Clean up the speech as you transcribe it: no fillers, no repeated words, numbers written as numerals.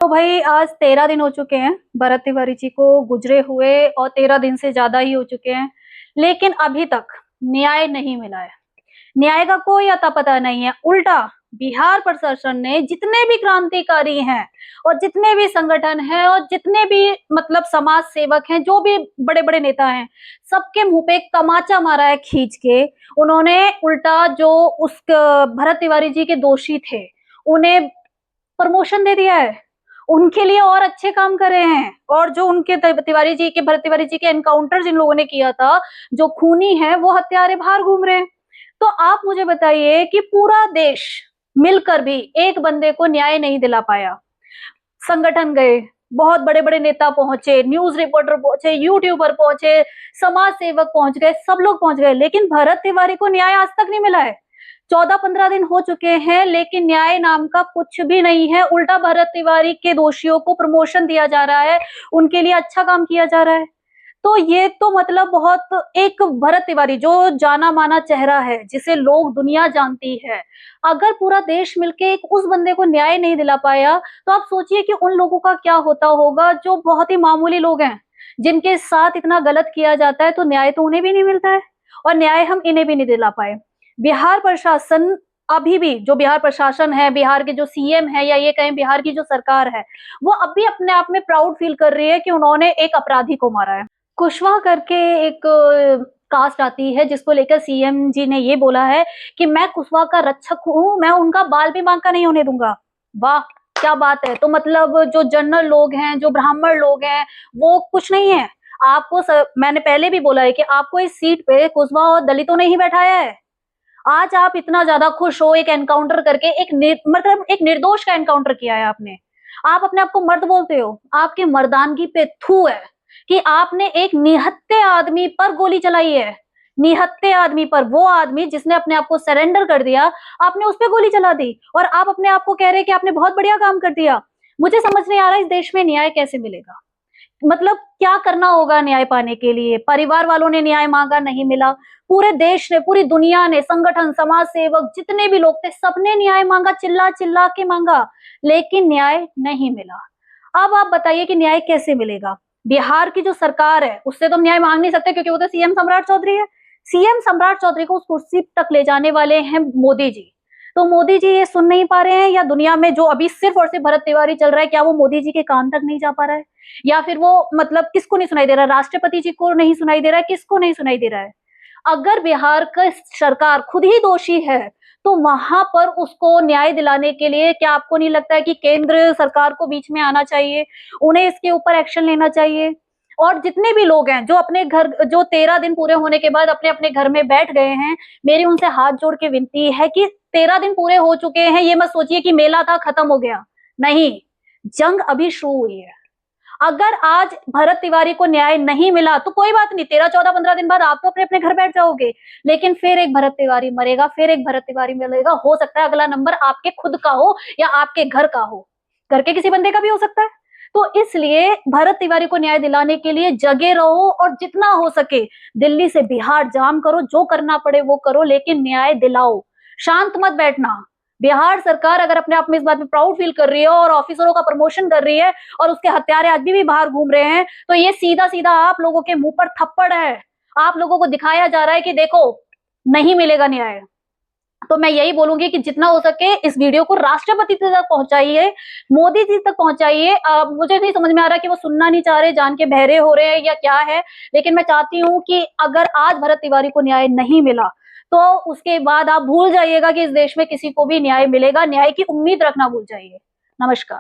तो भाई आज 13 दिन हो चुके हैं भरत तिवारी जी को गुजरे हुए, और 13 दिन से ज्यादा ही हो चुके हैं, लेकिन अभी तक न्याय नहीं मिला है। न्याय का कोई अता पता नहीं है। उल्टा बिहार प्रशासन ने जितने भी क्रांतिकारी हैं और जितने भी संगठन हैं और जितने भी मतलब समाज सेवक हैं, जो भी बड़े बड़े नेता हैं, सबके मुंह पे एक तमाचा मारा है खींच के। उन्होंने उल्टा जो उस भरत तिवारी जी के दोषी थे उन्हें प्रमोशन दे दिया है, उनके लिए और अच्छे काम कर रहे हैं। और जो उनके तिवारी जी के भरत तिवारी जी के एनकाउंटर जिन लोगों ने किया था, जो खूनी है, वो हत्यारे बाहर घूम रहे हैं। तो आप मुझे बताइए कि पूरा देश मिलकर भी एक बंदे को न्याय नहीं दिला पाया। संगठन गए, बहुत बड़े बड़े नेता पहुंचे, न्यूज रिपोर्टर पहुंचे, यूट्यूबर पहुंचे, समाज सेवक पहुंच गए, सब लोग पहुंच गए, लेकिन भरत तिवारी को न्याय आज तक नहीं मिला है। 14-15 दिन हो चुके हैं, लेकिन न्याय नाम का कुछ भी नहीं है। उल्टा भरत तिवारी के दोषियों को प्रमोशन दिया जा रहा है, उनके लिए अच्छा काम किया जा रहा है। तो ये तो मतलब बहुत, एक भरत तिवारी जो जाना माना चेहरा है, जिसे लोग दुनिया जानती है, अगर पूरा देश मिलके एक उस बंदे को न्याय नहीं दिला पाया, तो आप सोचिए कि उन लोगों का क्या होता होगा जो बहुत ही मामूली लोग हैं, जिनके साथ इतना गलत किया जाता है। तो न्याय तो उन्हें भी नहीं मिलता है, और न्याय हम इन्हें भी नहीं दिला पाए। बिहार प्रशासन, अभी भी जो बिहार प्रशासन है, बिहार के जो सीएम है, या ये कहें बिहार की जो सरकार है, वो अभी अपने आप में प्राउड फील कर रही है कि उन्होंने एक अपराधी को मारा है। कुशवाहा करके एक कास्ट आती है, जिसको लेकर सीएम जी ने ये बोला है कि मैं कुशवाहा का रक्षक हूं, मैं उनका बाल भी बांका नहीं होने दूंगा। वाह, क्या बात है। तो मतलब जो जनरल लोग हैं, जो ब्राह्मण लोग हैं, वो कुछ नहीं है। आपको मैंने पहले भी बोला है कि आपको इस सीट पे कुशवाहा और दलितों ने ही बैठाया है। आज आप इतना ज्यादा खुश हो एक एनकाउंटर करके, मतलब एक निर्दोष का एनकाउंटर किया है आपने। आप अपने आप को मर्द बोलते हो, आपकी मर्दानगी पे थू है कि आपने एक निहत्थे आदमी पर गोली चलाई है। निहत्थे आदमी पर, वो आदमी जिसने अपने आप को सरेंडर कर दिया, आपने उस पर गोली चला दी, और आप अपने आप को कह रहे हैं कि आपने बहुत बढ़िया काम कर दिया। मुझे समझ नहीं आ रहा इस देश में न्याय कैसे मिलेगा। मतलब क्या करना होगा न्याय पाने के लिए। परिवार वालों ने न्याय मांगा, नहीं मिला। पूरे देश ने, पूरी दुनिया ने, संगठन, समाज सेवक, जितने भी लोग थे, सबने न्याय मांगा, चिल्ला चिल्ला के मांगा, लेकिन न्याय नहीं मिला। अब आप बताइए कि न्याय कैसे मिलेगा। बिहार की जो सरकार है, उससे तो न्याय मांग नहीं सकते, क्योंकि वो तो सीएम सम्राट चौधरी है। सीएम सम्राट चौधरी को उस कुर्सी तक ले जाने वाले हैं मोदी जी। तो मोदी जी ये सुन नहीं पा रहे हैं, या दुनिया में जो अभी सिर्फ और सिर्फ भरत तिवारी चल रहा है, क्या वो मोदी जी के कान तक नहीं जा पा रहा है? या फिर वो मतलब किसको नहीं सुनाई दे रहा है? राष्ट्रपति जी को नहीं सुनाई दे रहा है? किसको नहीं सुनाई दे रहा है? अगर बिहार का सरकार खुद ही दोषी है, तो वहां पर उसको न्याय दिलाने के लिए क्या आपको नहीं लगता है कि केंद्र सरकार को बीच में आना चाहिए, उन्हें इसके ऊपर एक्शन लेना चाहिए? और जितने भी लोग हैं जो अपने घर, जो 13 दिन पूरे होने के बाद अपने अपने घर में बैठ गए हैं, मेरी उनसे हाथ जोड़ के विनती है कि 13 दिन पूरे हो चुके हैं, ये मत सोचिए कि मेला था खत्म हो गया। नहीं, जंग अभी शुरू हुई है। अगर आज भरत तिवारी को न्याय नहीं मिला तो कोई बात नहीं, 13, 14, 15 दिन बाद आप तो अपने अपने घर बैठ जाओगे, लेकिन फिर एक भरत तिवारी मरेगा, फिर एक भरत तिवारी मिलेगा। हो सकता है अगला नंबर आपके खुद का हो या आपके घर का हो, घर के किसी बंदे का भी हो सकता है। तो इसलिए भरत तिवारी को न्याय दिलाने के लिए जगे रहो, और जितना हो सके दिल्ली से बिहार जाम करो, जो करना पड़े वो करो, लेकिन न्याय दिलाओ। शांत मत बैठना। बिहार सरकार अगर अपने आप में इस बात में प्राउड फील कर रही है और ऑफिसरों का प्रमोशन कर रही है, और उसके हत्यारे आज भी बाहर घूम रहे हैं, तो ये सीधा सीधा आप लोगों के मुंह पर थप्पड़ है। आप लोगों को दिखाया जा रहा है कि देखो, नहीं मिलेगा न्याय। तो मैं यही बोलूंगी कि जितना हो सके इस वीडियो को राष्ट्रपति तक पहुंचाइए, मोदी जी तक पहुंचाइए। मुझे नहीं समझ में आ रहा कि वो सुनना नहीं चाह रहे, जान के बहरे हो रहे हैं या क्या है, लेकिन मैं चाहती हूँ कि अगर आज भरत तिवारी को न्याय नहीं मिला, तो उसके बाद आप भूल जाइएगा कि इस देश में किसी को भी न्याय मिलेगा। न्याय की उम्मीद रखना भूल जाइए। नमस्कार।